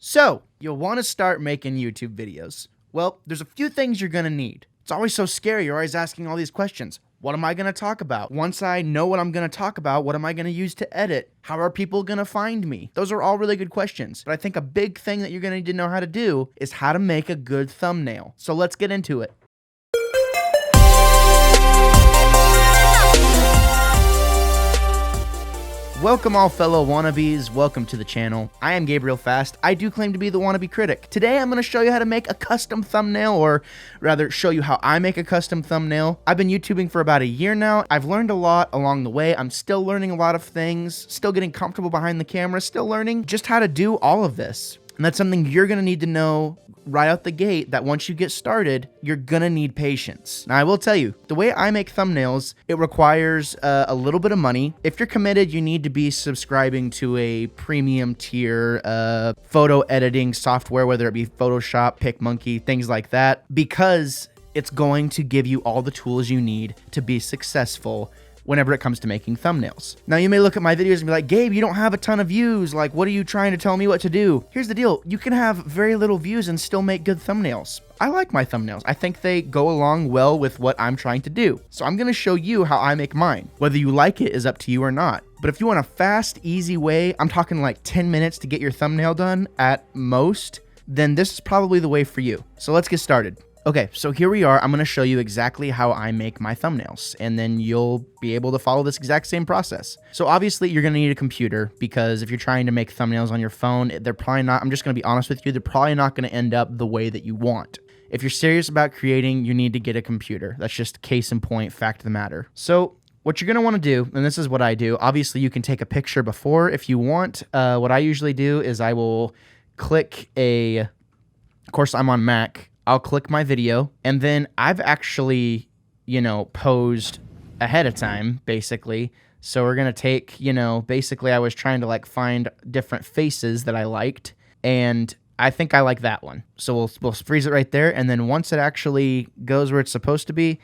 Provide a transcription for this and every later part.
So, you'll want to start making YouTube videos. Well, there's a few things you're going to need. It's always so scary. You're always asking all these questions. What am I going to talk about? Once I know what I'm going to talk about, what am I going to use to edit? How are people going to find me? Those are all really good questions. But I think a big thing that you're going to need to know how to do is how to make a good thumbnail. So let's get into it. Welcome all fellow wannabes, welcome to the channel. I am Gabriel Fast. I do claim to be the wannabe critic. Today I'm going to show you how to make a custom thumbnail, or rather show you how I make a custom thumbnail. I've been YouTubing for about a year now. I've learned a lot along the way. I'm still learning a lot of things, still getting comfortable behind the camera, still learning just how to do all of this. And that's something you're going to need to know right out the gate, that once you get started, you're gonna need patience. Now, I will tell you, the way I make thumbnails, it requires a little bit of money. If you're committed, you need to be subscribing to a premium tier photo editing software, whether it be Photoshop, PicMonkey, things like that, because it's going to give you all the tools you need to be successful whenever it comes to making thumbnails. Now, you may look at my videos and be like, Gabe, you don't have a ton of views. Like, what are you trying to tell me what to do? Here's the deal. You can have very little views and still make good thumbnails. I like my thumbnails. I think they go along well with what I'm trying to do. So I'm gonna show you how I make mine. Whether you like it is up to you or not. But if you want a fast, easy way, I'm talking like 10 minutes to get your thumbnail done at most, then this is probably the way for you. So let's get started. Okay, so here we are. I'm going to show you exactly how I make my thumbnails, and then you'll be able to follow this exact same process. So obviously you're going to need a computer, because if you're trying to make thumbnails on your phone, they're probably not, I'm just going to be honest with you, they're probably not going to end up the way that you want. If you're serious about creating, you need to get a computer. That's just case in point, fact of the matter. So what you're going to want to do, and this is what I do, obviously you can take a picture before if you want. What I usually do is I will click of course I'm on Mac, I'll click my video, and then I've actually, posed ahead of time, basically. So we're going to take, basically I was trying to like find different faces that I liked, and I think I like that one. So we'll freeze it right there, and then once it actually goes where it's supposed to be,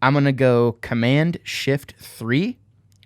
I'm going to go Command-Shift-3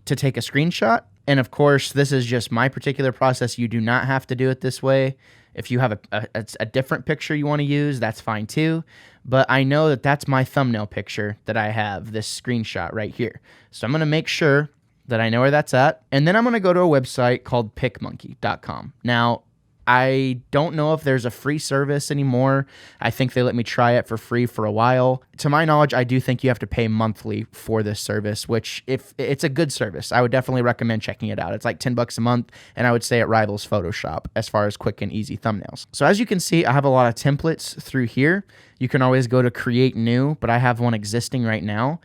to take a screenshot. And of course, this is just my particular process. You do not have to do it this way. If you have a different picture you want to use, that's fine too. But I know that that's my thumbnail picture that I have, this screenshot right here. So I'm going to make sure that I know where that's at. And then I'm going to go to a website called PicMonkey.com. Now, I don't know if there's a free service anymore. I think they let me try it for free for a while. To my knowledge, I do think you have to pay monthly for this service, which if it's a good service, I would definitely recommend checking it out. It's like $10 a month, and I would say it rivals Photoshop as far as quick and easy thumbnails. So as you can see, I have a lot of templates through here. You can always go to create new, but I have one existing right now.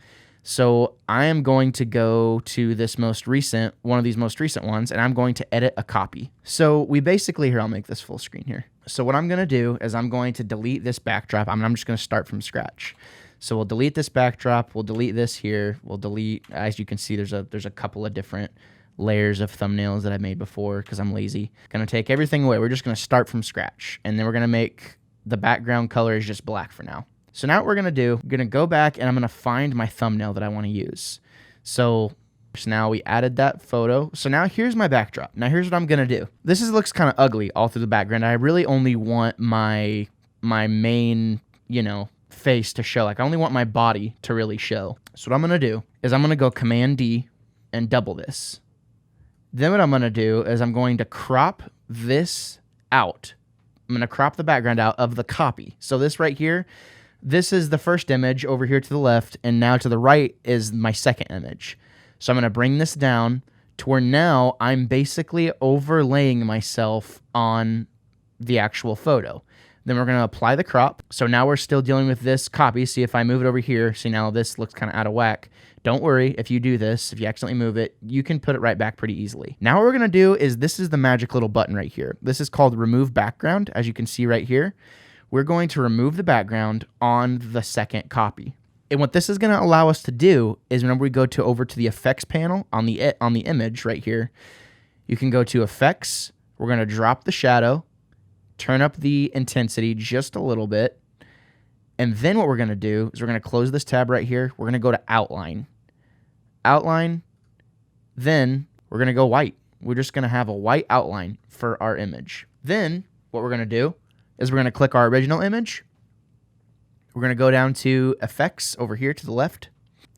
So I am going to go to one of these most recent ones, and I'm going to edit a copy. So we basically, here, I'll make this full screen here. So what I'm going to do is I'm going to delete this backdrop. I'm just going to start from scratch. So we'll delete this backdrop. We'll delete this here. We'll delete, as you can see, there's a couple of different layers of thumbnails that I made before because I'm lazy. Going to take everything away. We're just going to start from scratch, and then we're going to make the background color is just black for now. So now what we're going to do, I'm going to go back and I'm going to find my thumbnail that I want to use. So now we added that photo. So now here's my backdrop. Now here's what I'm going to do. This looks kind of ugly all through the background. I really only want my main, face to show. Like I only want my body to really show. So what I'm going to do is I'm going to go Command-D and double this. Then what I'm going to do is I'm going to crop this out. I'm going to crop the background out of the copy. So this right here, this is the first image over here to the left, and now to the right is my second image. So I'm going to bring this down to where now I'm basically overlaying myself on the actual photo. Then we're going to apply the crop. So now we're still dealing with this copy. See, if I move it over here, see now this looks kind of out of whack. Don't worry, if you do this, if you accidentally move it, you can put it right back pretty easily. Now what we're going to do is, this is the magic little button right here. This is called Remove Background, as you can see right here. We're going to remove the background on the second copy. And what this is going to allow us to do is, whenever we go over to the effects panel on the image right here, you can go to effects. We're going to drop the shadow, turn up the intensity just a little bit. And then what we're going to do is we're going to close this tab right here. We're going to go to outline. Outline. Then we're going to go white. We're just going to have a white outline for our image. Then what we're going to do is we're going to click our original image. We're going to go down to effects over here to the left.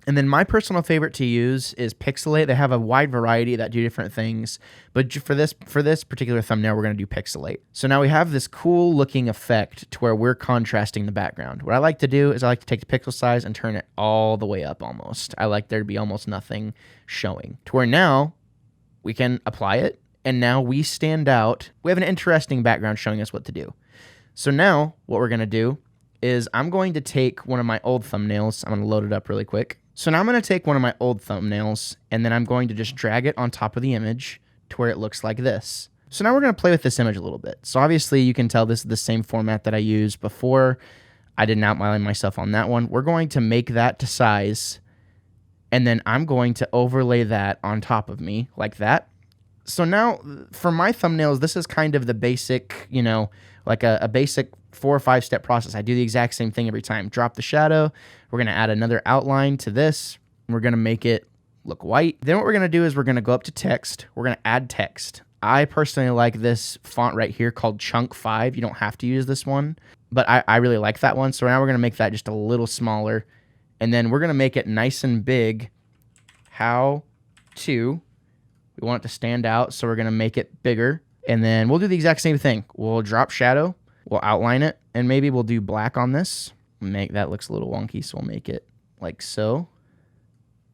And then my personal favorite to use is Pixelate. They have a wide variety that do different things, but for this particular thumbnail, we're going to do Pixelate. So now we have this cool looking effect to where we're contrasting the background. What I like to do is I like to take the pixel size and turn it all the way up almost. I like there to be almost nothing showing to where now we can apply it, and now we stand out. We have an interesting background showing us what to do. So now what we're going to do is I'm going to take one of my old thumbnails. I'm going to load it up really quick. So now I'm going to take one of my old thumbnails, and then I'm going to just drag it on top of the image to where it looks like this. So now we're going to play with this image a little bit. So obviously you can tell this is the same format that I used before. I didn't outline myself on that one. We're going to make that to size, and then I'm going to overlay that on top of me like that. So now for my thumbnails, this is kind of the basic, you know, like a basic 4 or 5 step process. I do the exact same thing every time. Drop the shadow. We're going to add another outline to this. We're going to make it look white. Then what we're going to do is we're going to go up to text. We're going to add text. I personally like this font right here called Chunk 5. You don't have to use this one, but I really like that one. So now we're going to make that just a little smaller, and then we're going to make it nice and big. How to. We want it to stand out, so we're going to make it bigger. And then we'll do the exact same thing. We'll drop shadow. We'll outline it, and maybe we'll do black on this. Make that looks a little wonky, so we'll make it like so.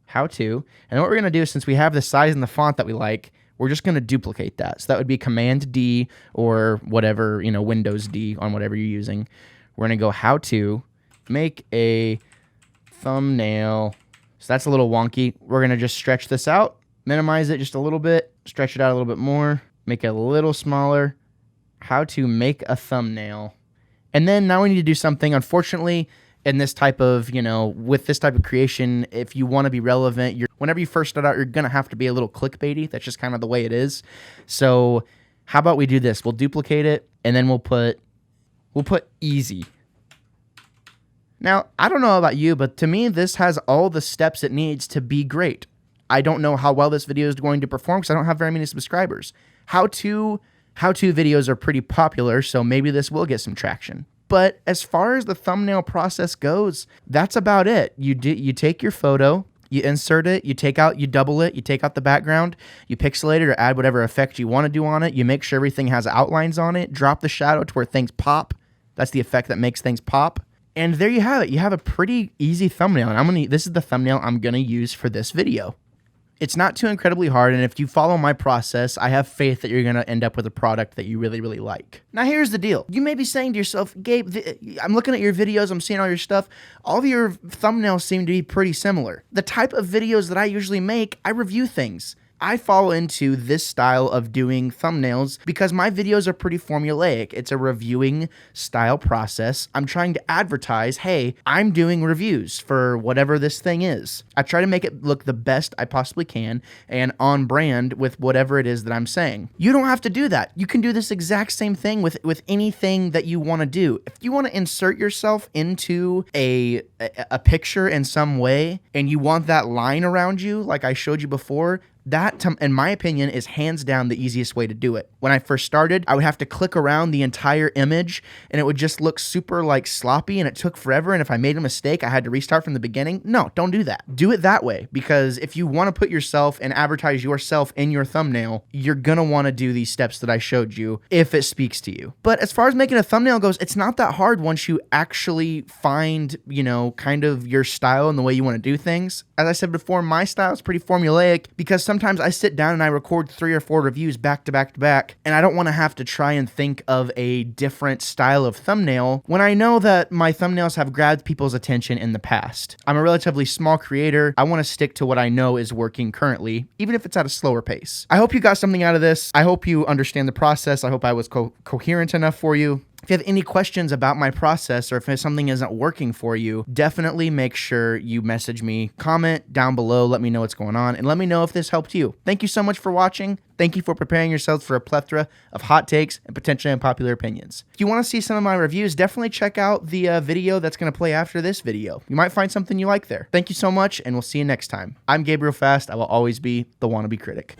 How to. And what we're going to do, since we have the size and the font that we like, we're just going to duplicate that. So that would be Command D or whatever, you know, Windows D on whatever you're using. We're going to go how to make a thumbnail. So that's a little wonky. We're going to just stretch this out, minimize it just a little bit, stretch it out a little bit more, make it a little smaller. How to make a thumbnail. And then now we need to do something. Unfortunately, in this type of, you know, with this type of creation, if you want to be relevant, whenever you first start out, you're going to have to be a little clickbaity. That's just kind of the way it is. So how about we do this? We'll duplicate it, and then we'll put easy. Now, I don't know about you, but to me, this has all the steps it needs to be great. I don't know how well this video is going to perform because I don't have very many subscribers. How-to videos are pretty popular, so maybe this will get some traction. But as far as the thumbnail process goes, that's about it. You take your photo, you insert it, you double it, you take out the background, you pixelate it or add whatever effect you want to do on it, you make sure everything has outlines on it, drop the shadow to where things pop. That's the effect that makes things pop. And there you have it. You have a pretty easy thumbnail, and this is the thumbnail I'm going to use for this video. It's not too incredibly hard, and if you follow my process, I have faith that you're going to end up with a product that you really, really like. Now, here's the deal. You may be saying to yourself, Gabe, I'm looking at your videos, I'm seeing all your stuff. All of your thumbnails seem to be pretty similar. The type of videos that I usually make, I review things. I fall into this style of doing thumbnails because my videos are pretty formulaic. It's a reviewing style process. I'm trying to advertise, hey, I'm doing reviews for whatever this thing is. I try to make it look the best I possibly can and on brand with whatever it is that I'm saying. You don't have to do that. You can do this exact same thing with anything that you want to do. If you want to insert yourself into a picture in some way and you want that line around you like I showed you before, that, in my opinion, is hands down the easiest way to do it. When I first started, I would have to click around the entire image, and it would just look super like sloppy, and it took forever, and if I made a mistake, I had to restart from the beginning. No, don't do that. Do it that way, because if you want to put yourself and advertise yourself in your thumbnail, you're going to want to do these steps that I showed you if it speaks to you. But as far as making a thumbnail goes, it's not that hard once you actually find, you know, kind of your style and the way you want to do things. As I said before, my style is pretty formulaic because sometimes I sit down and I record 3 or 4 reviews back to back to back, and I don't want to have to try and think of a different style of thumbnail when I know that my thumbnails have grabbed people's attention in the past. I'm a relatively small creator. I want to stick to what I know is working currently, even if it's at a slower pace. I hope you got something out of this. I hope you understand the process. I hope I was coherent enough for you. If you have any questions about my process or if something isn't working for you, definitely make sure you message me, comment down below, let me know what's going on, and let me know if this helped you. Thank you so much for watching. Thank you for preparing yourselves for a plethora of hot takes and potentially unpopular opinions. If you want to see some of my reviews, definitely check out the video that's going to play after this video. You might find something you like there. Thank you so much, and we'll see you next time. I'm Gabriel Fast. I will always be the wannabe critic.